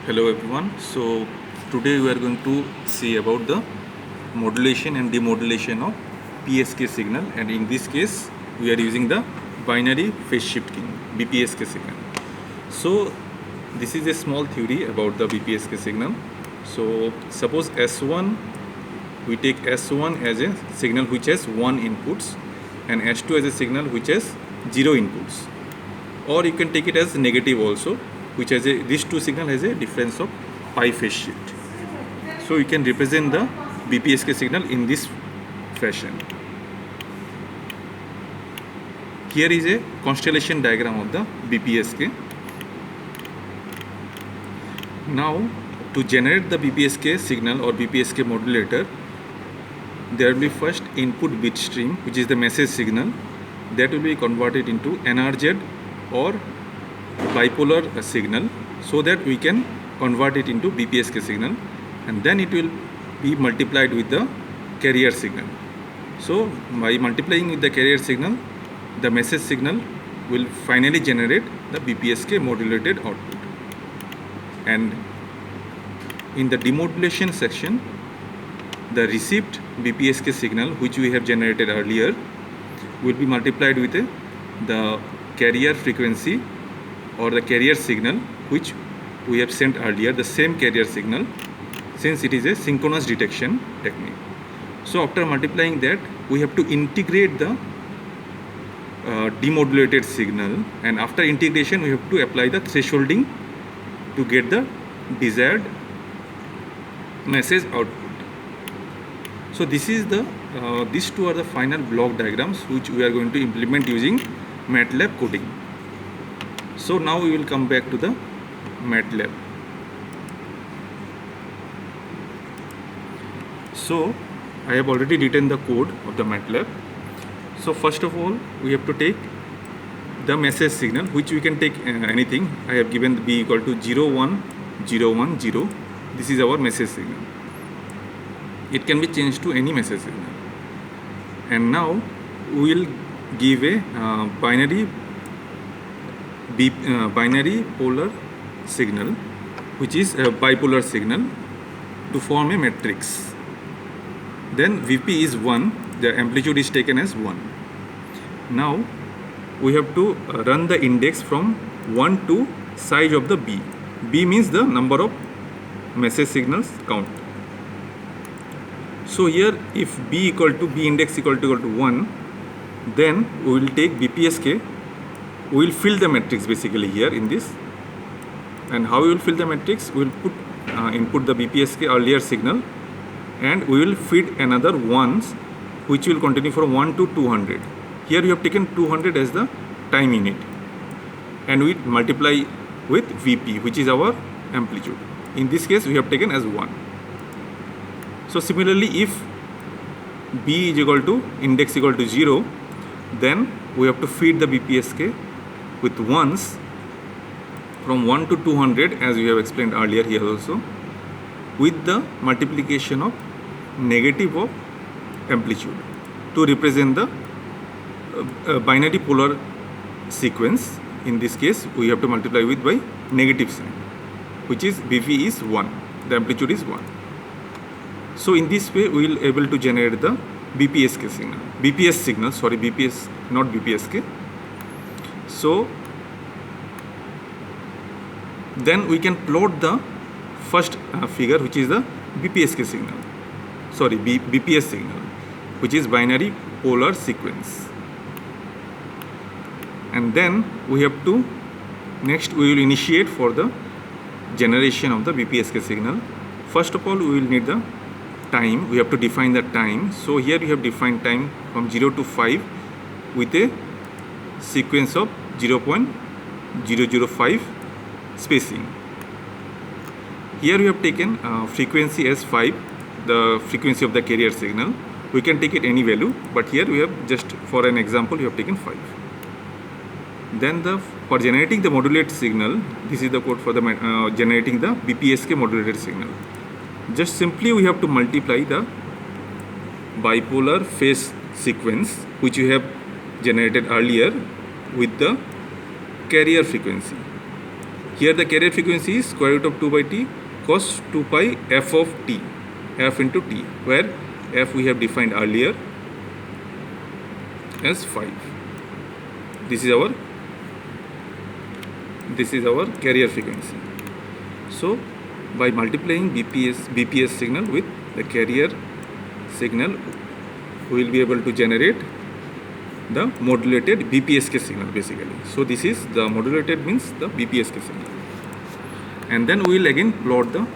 Hello everyone. So today we are going to see about the modulation and demodulation of PSK signal, and in this case we are using the binary phase shifting BPSK signal. So this is a small theory about the BPSK signal. So suppose S1, we take S1 as a signal which has 1 inputs and S2 as a signal which has 0 inputs, or you can take it as negative also, which has this two signal has a difference of pi phase shift. So you can represent the BPSK signal in this fashion. Here is a constellation diagram of the BPSK. Now to generate the BPSK signal or BPSK modulator, there will be first input bit stream, which is the message signal, that will be converted into NRZ or bipolar signal, so that we can convert it into BPSK signal, and then it will be multiplied with the carrier signal. So by multiplying with the carrier signal, the message signal will finally generate the BPSK modulated output. And in the demodulation section, the received BPSK signal which we have generated earlier will be multiplied with the carrier frequency or the carrier signal which we have sent earlier, the same carrier signal, since it is a synchronous detection technique. So after multiplying that, we have to integrate the demodulated signal, and after integration we have to apply the thresholding to get the desired message output. So this is the these two are the final block diagrams which we are going to implement using MATLAB coding. So now we will come back to the MATLAB. So I have already written the code of the MATLAB. So first of all, we have to take the message signal, which we can take anything. I have given B equal to 0, 1, 0, 1, 0. This is our message signal. It can be changed to any message signal. And now we will give a binary polar signal, which is a bipolar signal, to form a matrix. Then Vp is 1, the amplitude is taken as 1. Now we have to run the index from 1 to size of the B. B means the number of message signals count. So here if B index equal to 1, then we will take BPSK. We will fill the matrix basically here in this. And how we will fill the matrix? We will input the BPSK earlier signal, and we will feed another ones which will continue from 1 to 200. Here we have taken 200 as the time unit, and we multiply with Vp, which is our amplitude. In this case we have taken as 1. So similarly, if B is equal to index equal to 0, then we have to feed the BPSK with ones from 1 to 200, as we have explained earlier here also, with the multiplication of negative of amplitude to represent the binary polar sequence. In this case we have to multiply with by negative sign, which is Bp is 1, the amplitude is 1. So in this way we will able to generate the BPSK signal, BPS signal, sorry, BPS, not BPSK. So then we can plot the first figure, which is the BPSK signal, sorry, BPS signal, which is binary polar sequence. And then we have to, next we will initiate for the generation of the BPSK signal. First of all, we will need the time. We have to define the time. So here we have defined time from 0 to 5 with a sequence of 0.005 spacing. Here we have taken frequency as 5, the frequency of the carrier signal. We can take it any value, but here we have just for an example we have taken 5. Then for generating the modulated signal, this is the code for the generating the BPSK modulated signal. Just simply we have to multiply the bipolar phase sequence which we have generated earlier with the carrier frequency. Here the carrier frequency is square root of 2 by t cos 2 pi f of t, f into t, where f we have defined earlier as 5. This is our carrier frequency. So by multiplying BPS signal with the carrier signal, we will be able to generate the modulated BPSK signal basically. So this is the modulated means the BPSK signal. And then we will again plot the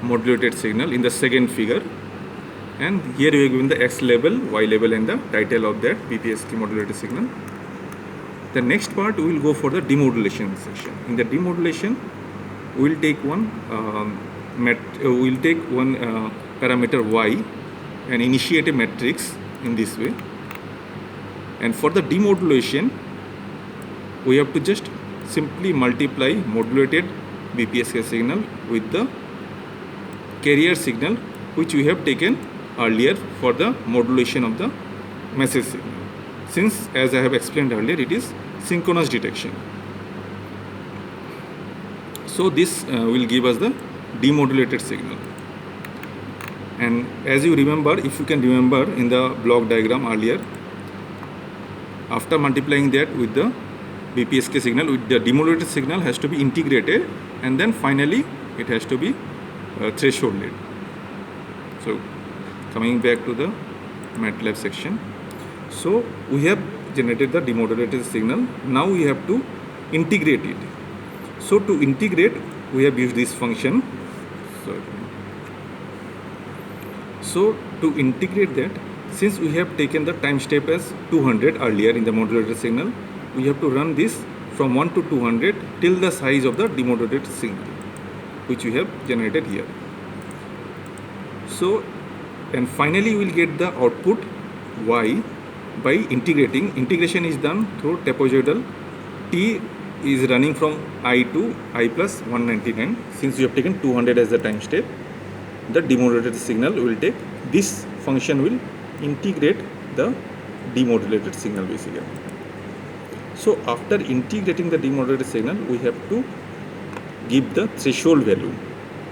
modulated signal in the second figure. And here we have given the X label, Y label and the title of that BPSK modulated signal. The next part we will go for the demodulation section. In the demodulation, we will take one parameter Y and initiate a matrix in this way. And for the demodulation, we have to just simply multiply modulated BPSK signal with the carrier signal which we have taken earlier for the modulation of the message signal. Since, as I have explained earlier, it is synchronous detection. So this will give us the demodulated signal. And as you remember, if you can remember in the block diagram earlier, after multiplying that with the BPSK signal, with the demodulated signal has to be integrated, and then finally it has to be thresholded. So coming back to the MATLAB section, so we have generated the demodulated signal. Now we have to integrate it. So to integrate, we have used this function. So to integrate that, since we have taken the time step as 200 earlier in the modulated signal, we have to run this from 1 to 200 till the size of the demodulated signal which we have generated here. So, and finally we will get the output Y by integrating. Integration is done through trapezoidal. T is running from I to I plus 199. Since we have taken 200 as the time step, the demodulated signal will take, this function will integrate the demodulated signal basically. So after integrating the demodulated signal, we have to give the threshold value,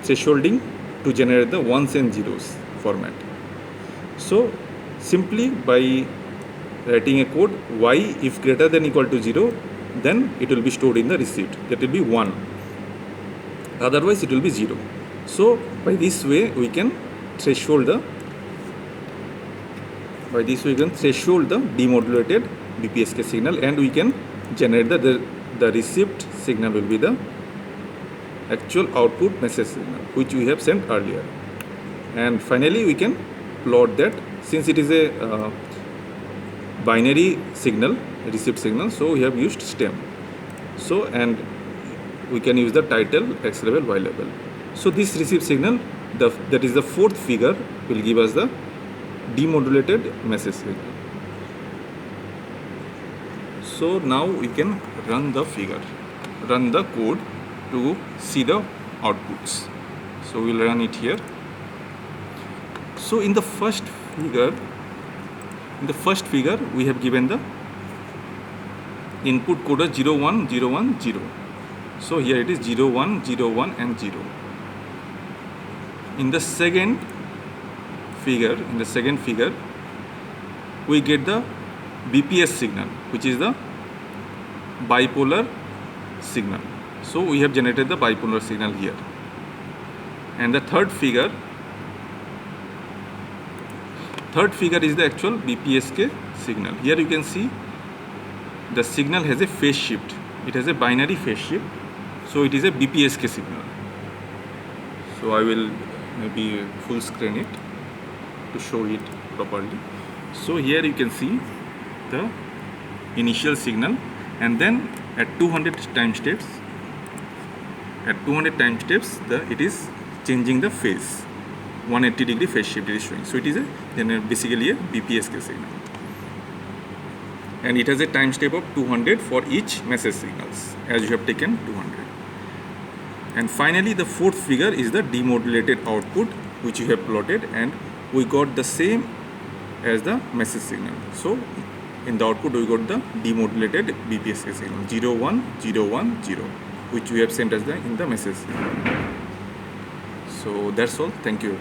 thresholding to generate the ones and zeros format. So simply by writing a code, Y if greater than equal to 0, then it will be stored in the receipt, that will be 1, otherwise it will be 0. So by this way we can threshold the demodulated BPSK signal, and we can generate the received signal will be the actual output message signal which we have sent earlier. And finally we can plot that, since it is a binary signal, received signal, so we have used stem. So, and we can use the title, X label, Y label. So this received signal, that is the fourth figure, will give us the demodulated message signal. So now we can run the code to see the outputs. So we'll run it here. So in the first figure, we have given the input code as 0 1 0 1 0. So here it is 0 1 0 1 and 0. In the second figure, we get the BPS signal, which is the bipolar signal. So we have generated the bipolar signal here. And the third figure is the actual BPSK signal. Here you can see the signal has a phase shift. It has a binary phase shift. So it is a BPSK signal. So I will maybe full screen it to show it properly. So here you can see the initial signal, and then at 200 time steps, it is changing the phase. 180 degree phase shift it is showing. So it is basically a BPSK signal, and it has a time step of 200 for each message signals, as you have taken 200. And finally the fourth figure is the demodulated output which you have plotted, and we got the same as the message signal. So in the output we got the demodulated BPSK signal 0 1 0 1 0. which we have sent as in the message. So that's all. Thank you.